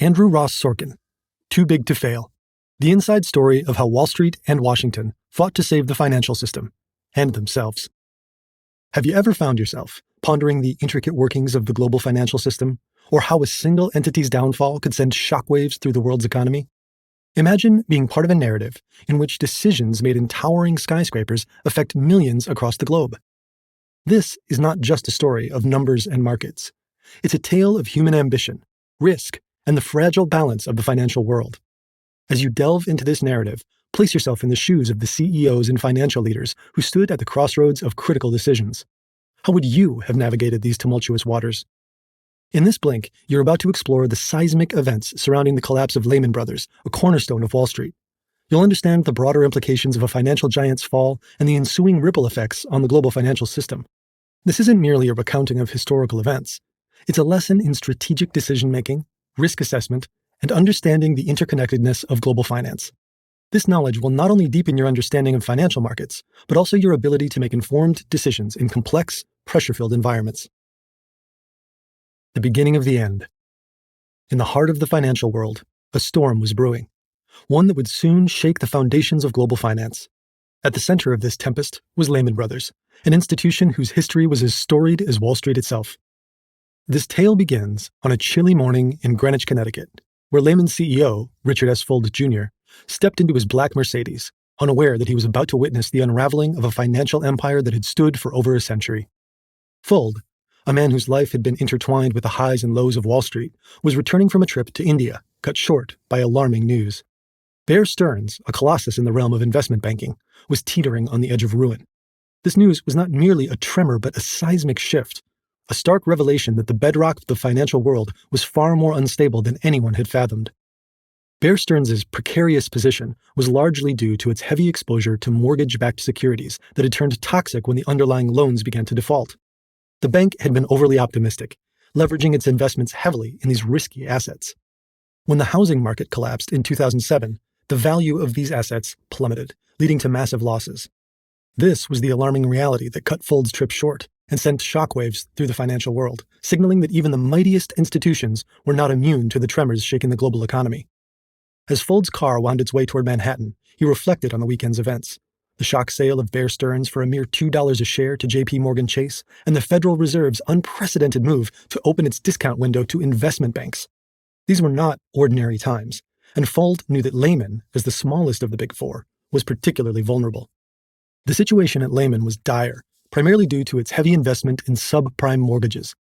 Andrew Ross Sorkin, Too Big to Fail, the inside story of how Wall Street and Washington fought to save the financial system and themselves. Have you ever found yourself pondering the intricate workings of the global financial system, or how a single entity's downfall could send shockwaves through the world's economy? Imagine being part of a narrative in which decisions made in towering skyscrapers affect millions across the globe. This is not just a story of numbers and markets. It's a tale of human ambition, risk, and the fragile balance of the financial world. As you delve into this narrative, place yourself in the shoes of the CEOs and financial leaders who stood at the crossroads of critical decisions. How would you have navigated these tumultuous waters? In this blink, you're about to explore the seismic events surrounding the collapse of Lehman Brothers, a cornerstone of Wall Street. You'll understand the broader implications of a financial giant's fall and the ensuing ripple effects on the global financial system. This isn't merely a recounting of historical events. It's a lesson in strategic decision-making, risk assessment, and understanding the interconnectedness of global finance. This knowledge will not only deepen your understanding of financial markets, but also your ability to make informed decisions in complex, pressure-filled environments. The beginning of the end. In the heart of the financial world, a storm was brewing, one that would soon shake the foundations of global finance. At the center of this tempest was Lehman Brothers, an institution whose history was as storied as Wall Street itself. This tale begins on a chilly morning in Greenwich, Connecticut, where Lehman's CEO, Richard S. Fuld Jr., stepped into his black Mercedes, unaware that he was about to witness the unraveling of a financial empire that had stood for over a century. Fuld, a man whose life had been intertwined with the highs and lows of Wall Street, was returning from a trip to India, cut short by alarming news. Bear Stearns, a colossus in the realm of investment banking, was teetering on the edge of ruin. This news was not merely a tremor but a seismic shift, a stark revelation that the bedrock of the financial world was far more unstable than anyone had fathomed. Bear Stearns' precarious position was largely due to its heavy exposure to mortgage-backed securities that had turned toxic when the underlying loans began to default. The bank had been overly optimistic, leveraging its investments heavily in these risky assets. When the housing market collapsed in 2007, the value of these assets plummeted, leading to massive losses. This was the alarming reality that cut Fuld's trip short and sent shockwaves through the financial world, signaling that even the mightiest institutions were not immune to the tremors shaking the global economy. As Fuld's car wound its way toward Manhattan, he reflected on the weekend's events. The shock sale of Bear Stearns for a mere $2 a share to J.P. Morgan Chase, and the Federal Reserve's unprecedented move to open its discount window to investment banks. These were not ordinary times, and Fuld knew that Lehman, as the smallest of the Big Four, was particularly vulnerable. The situation at Lehman was dire, primarily due to its heavy investment in subprime mortgages.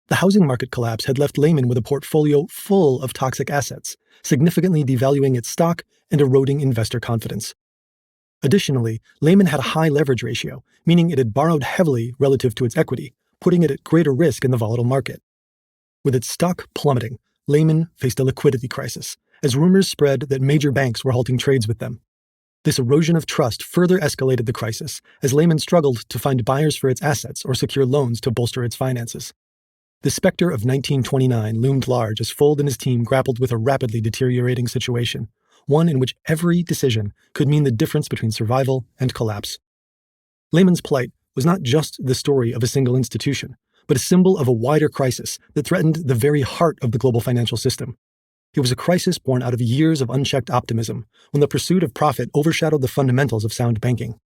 The housing market collapse had left Lehman with a portfolio full of toxic assets, significantly devaluing its stock and eroding investor confidence. Additionally, Lehman had a high leverage ratio, meaning it had borrowed heavily relative to its equity, putting it at greater risk in the volatile market. With its stock plummeting, Lehman faced a liquidity crisis, as rumors spread that major banks were halting trades with them. This erosion of trust further escalated the crisis, as Lehman struggled to find buyers for its assets or secure loans to bolster its finances. The specter of 1929 loomed large as Fuld and his team grappled with a rapidly deteriorating situation, one in which every decision could mean the difference between survival and collapse. Lehman's plight was not just the story of a single institution, but a symbol of a wider crisis that threatened the very heart of the global financial system. It was a crisis born out of years of unchecked optimism, when the pursuit of profit overshadowed the fundamentals of sound banking.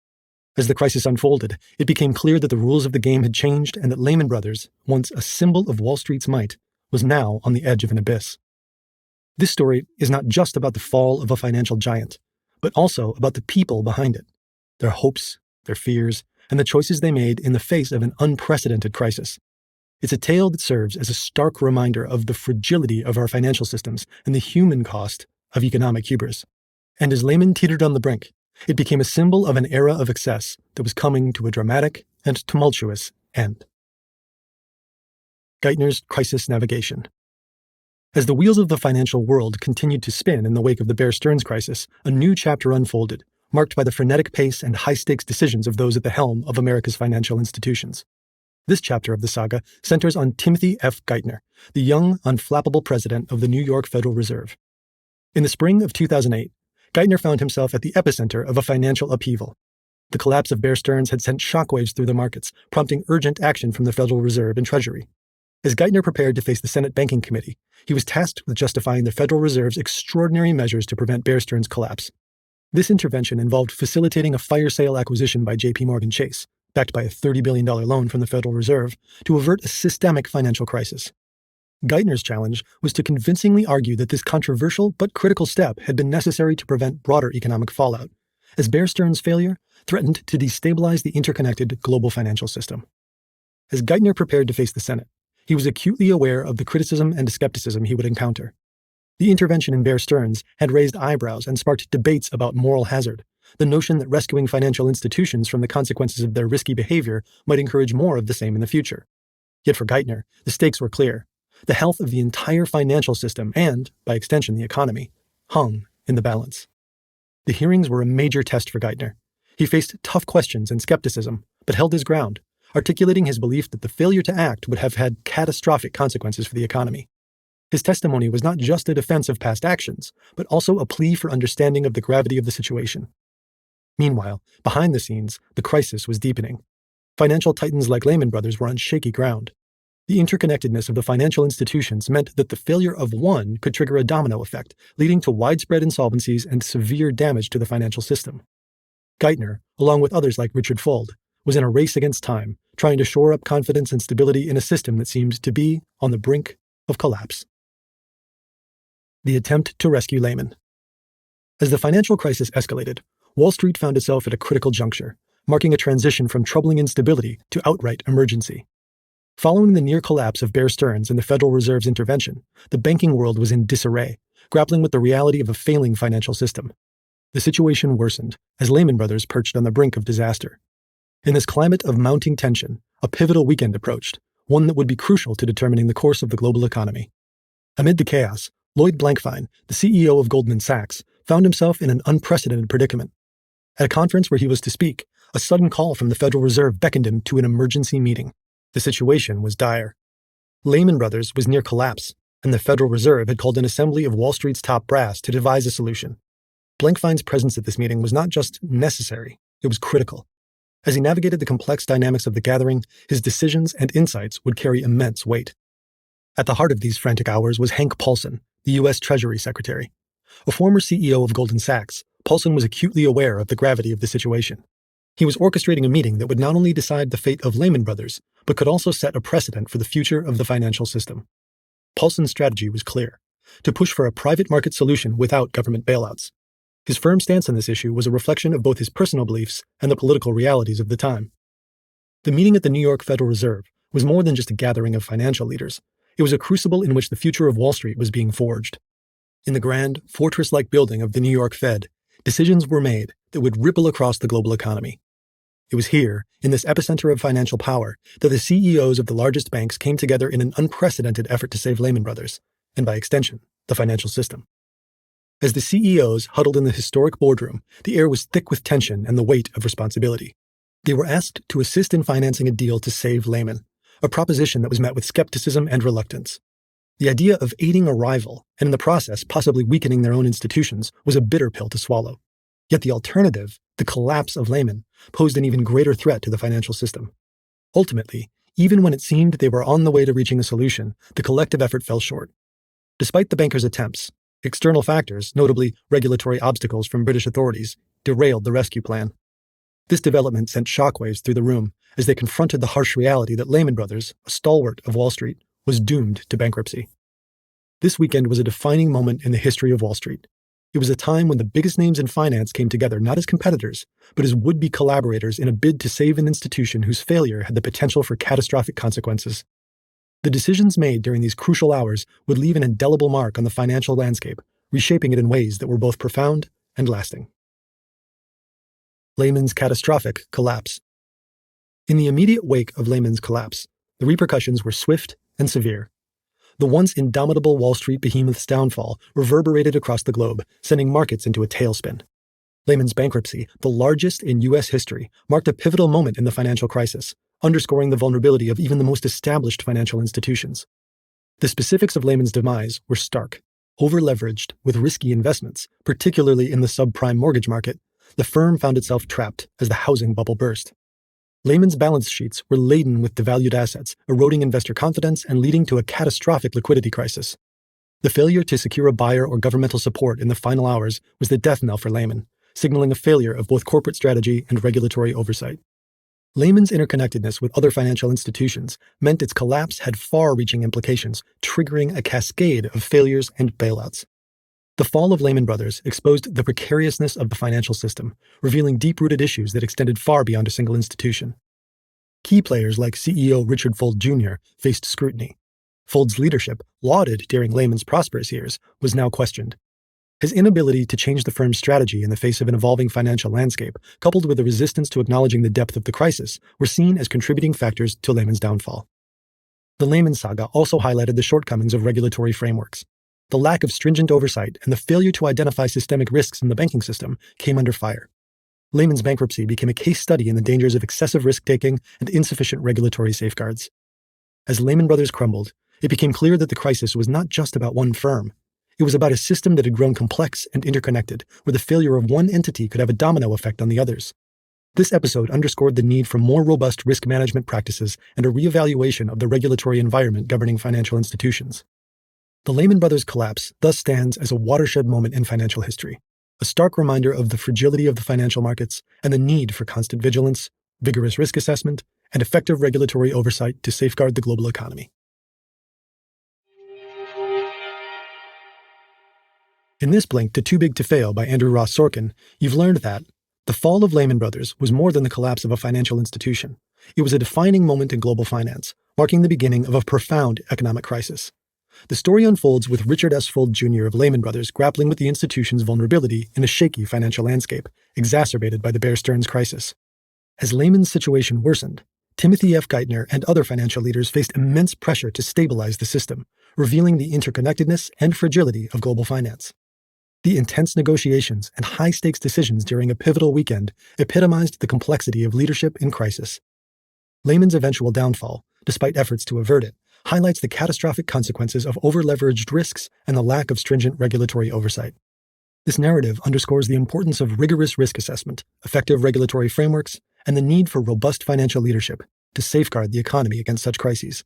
As the crisis unfolded, it became clear that the rules of the game had changed and that Lehman Brothers, once a symbol of Wall Street's might, was now on the edge of an abyss. This story is not just about the fall of a financial giant, but also about the people behind it, their hopes, their fears, and the choices they made in the face of an unprecedented crisis. It's a tale that serves as a stark reminder of the fragility of our financial systems and the human cost of economic hubris. And as Lehman teetered on the brink, it became a symbol of an era of excess that was coming to a dramatic and tumultuous end. Geithner's crisis navigation. As the wheels of the financial world continued to spin in the wake of the Bear Stearns crisis, a new chapter unfolded, marked by the frenetic pace and high-stakes decisions of those at the helm of America's financial institutions. This chapter of the saga centers on Timothy F. Geithner, the young, unflappable president of the New York Federal Reserve. In the spring of 2008, Geithner found himself at the epicenter of a financial upheaval. The collapse of Bear Stearns had sent shockwaves through the markets, prompting urgent action from the Federal Reserve and Treasury. As Geithner prepared to face the Senate Banking Committee, he was tasked with justifying the Federal Reserve's extraordinary measures to prevent Bear Stearns' collapse. This intervention involved facilitating a fire sale acquisition by J.P. Morgan Chase, backed by a $30 billion loan from the Federal Reserve, to avert a systemic financial crisis. Geithner's challenge was to convincingly argue that this controversial but critical step had been necessary to prevent broader economic fallout, as Bear Stearns' failure threatened to destabilize the interconnected global financial system. As Geithner prepared to face the Senate, he was acutely aware of the criticism and skepticism he would encounter. The intervention in Bear Stearns had raised eyebrows and sparked debates about moral hazard, the notion that rescuing financial institutions from the consequences of their risky behavior might encourage more of the same in the future. Yet for Geithner, the stakes were clear. The health of the entire financial system and, by extension, the economy, hung in the balance. The hearings were a major test for Geithner. He faced tough questions and skepticism, but held his ground, articulating his belief that the failure to act would have had catastrophic consequences for the economy. His testimony was not just a defense of past actions, but also a plea for understanding of the gravity of the situation. Meanwhile, behind the scenes, the crisis was deepening. Financial titans like Lehman Brothers were on shaky ground. The interconnectedness of the financial institutions meant that the failure of one could trigger a domino effect, leading to widespread insolvencies and severe damage to the financial system. Geithner, along with others like Richard Fuld, was in a race against time, trying to shore up confidence and stability in a system that seemed to be on the brink of collapse. The attempt to rescue Lehman. As the financial crisis escalated, Wall Street found itself at a critical juncture, marking a transition from troubling instability to outright emergency. Following the near collapse of Bear Stearns and the Federal Reserve's intervention, the banking world was in disarray, grappling with the reality of a failing financial system. The situation worsened as Lehman Brothers perched on the brink of disaster. In this climate of mounting tension, a pivotal weekend approached, one that would be crucial to determining the course of the global economy. Amid the chaos, Lloyd Blankfein, the CEO of Goldman Sachs, found himself in an unprecedented predicament. At a conference where he was to speak, a sudden call from the Federal Reserve beckoned him to an emergency meeting. The situation was dire. Lehman Brothers was near collapse, and the Federal Reserve had called an assembly of Wall Street's top brass to devise a solution. Blankfein's presence at this meeting was not just necessary, it was critical. As he navigated the complex dynamics of the gathering, his decisions and insights would carry immense weight. At the heart of these frantic hours was Hank Paulson, the U.S. Treasury Secretary. A former CEO of Goldman Sachs, Paulson was acutely aware of the gravity of the situation. He was orchestrating a meeting that would not only decide the fate of Lehman Brothers, but could also set a precedent for the future of the financial system. Paulson's strategy was clear: to push for a private market solution without government bailouts. His firm stance on this issue was a reflection of both his personal beliefs and the political realities of the time. The meeting at the New York Federal Reserve was more than just a gathering of financial leaders. It was a crucible in which the future of Wall Street was being forged. In the grand, fortress-like building of the New York Fed, decisions were made that would ripple across the global economy. It was here, in this epicenter of financial power, that the CEOs of the largest banks came together in an unprecedented effort to save Lehman Brothers, and by extension, the financial system. As the CEOs huddled in the historic boardroom, the air was thick with tension and the weight of responsibility. They were asked to assist in financing a deal to save Lehman, a proposition that was met with skepticism and reluctance. The idea of aiding a rival, and in the process possibly weakening their own institutions, was a bitter pill to swallow. Yet the alternative, the collapse of Lehman, posed an even greater threat to the financial system. Ultimately, even when it seemed they were on the way to reaching a solution, the collective effort fell short. Despite the bankers' attempts, external factors, notably regulatory obstacles from British authorities, derailed the rescue plan. This development sent shockwaves through the room as they confronted the harsh reality that Lehman Brothers, a stalwart of Wall Street, was doomed to bankruptcy. This weekend was a defining moment in the history of Wall Street. It was a time when the biggest names in finance came together not as competitors, but as would-be collaborators in a bid to save an institution whose failure had the potential for catastrophic consequences. The decisions made during these crucial hours would leave an indelible mark on the financial landscape, reshaping it in ways that were both profound and lasting. Lehman's catastrophic collapse. In the immediate wake of Lehman's collapse, the repercussions were swift and severe. The once indomitable Wall Street behemoth's downfall reverberated across the globe, sending markets into a tailspin. Lehman's bankruptcy, the largest in U.S. history, marked a pivotal moment in the financial crisis, underscoring the vulnerability of even the most established financial institutions. The specifics of Lehman's demise were stark. Over-leveraged with risky investments, particularly in the subprime mortgage market, the firm found itself trapped as the housing bubble burst. Lehman's balance sheets were laden with devalued assets, eroding investor confidence and leading to a catastrophic liquidity crisis. The failure to secure a buyer or governmental support in the final hours was the death knell for Lehman, signaling a failure of both corporate strategy and regulatory oversight. Lehman's interconnectedness with other financial institutions meant its collapse had far-reaching implications, triggering a cascade of failures and bailouts. The fall of Lehman Brothers exposed the precariousness of the financial system, revealing deep-rooted issues that extended far beyond a single institution. Key players like CEO Richard Fuld Jr. faced scrutiny. Fuld's leadership, lauded during Lehman's prosperous years, was now questioned. His inability to change the firm's strategy in the face of an evolving financial landscape, coupled with a resistance to acknowledging the depth of the crisis, were seen as contributing factors to Lehman's downfall. The Lehman saga also highlighted the shortcomings of regulatory frameworks. The lack of stringent oversight and the failure to identify systemic risks in the banking system came under fire. Lehman's bankruptcy became a case study in the dangers of excessive risk-taking and insufficient regulatory safeguards. As Lehman Brothers crumbled, it became clear that the crisis was not just about one firm. It was about a system that had grown complex and interconnected, where the failure of one entity could have a domino effect on the others. This episode underscored the need for more robust risk management practices and a reevaluation of the regulatory environment governing financial institutions. The Lehman Brothers collapse thus stands as a watershed moment in financial history, a stark reminder of the fragility of the financial markets and the need for constant vigilance, vigorous risk assessment, and effective regulatory oversight to safeguard the global economy. In this blink to Too Big to Fail by Andrew Ross Sorkin, you've learned that the fall of Lehman Brothers was more than the collapse of a financial institution. It was a defining moment in global finance, marking the beginning of a profound economic crisis. The story unfolds with Richard S. Fuld Jr. of Lehman Brothers grappling with the institution's vulnerability in a shaky financial landscape, exacerbated by the Bear Stearns crisis. As Lehman's situation worsened, Timothy F. Geithner and other financial leaders faced immense pressure to stabilize the system, revealing the interconnectedness and fragility of global finance. The intense negotiations and high-stakes decisions during a pivotal weekend epitomized the complexity of leadership in crisis. Lehman's eventual downfall, despite efforts to avert it, highlights the catastrophic consequences of over-leveraged risks and the lack of stringent regulatory oversight. This narrative underscores the importance of rigorous risk assessment, effective regulatory frameworks, and the need for robust financial leadership to safeguard the economy against such crises.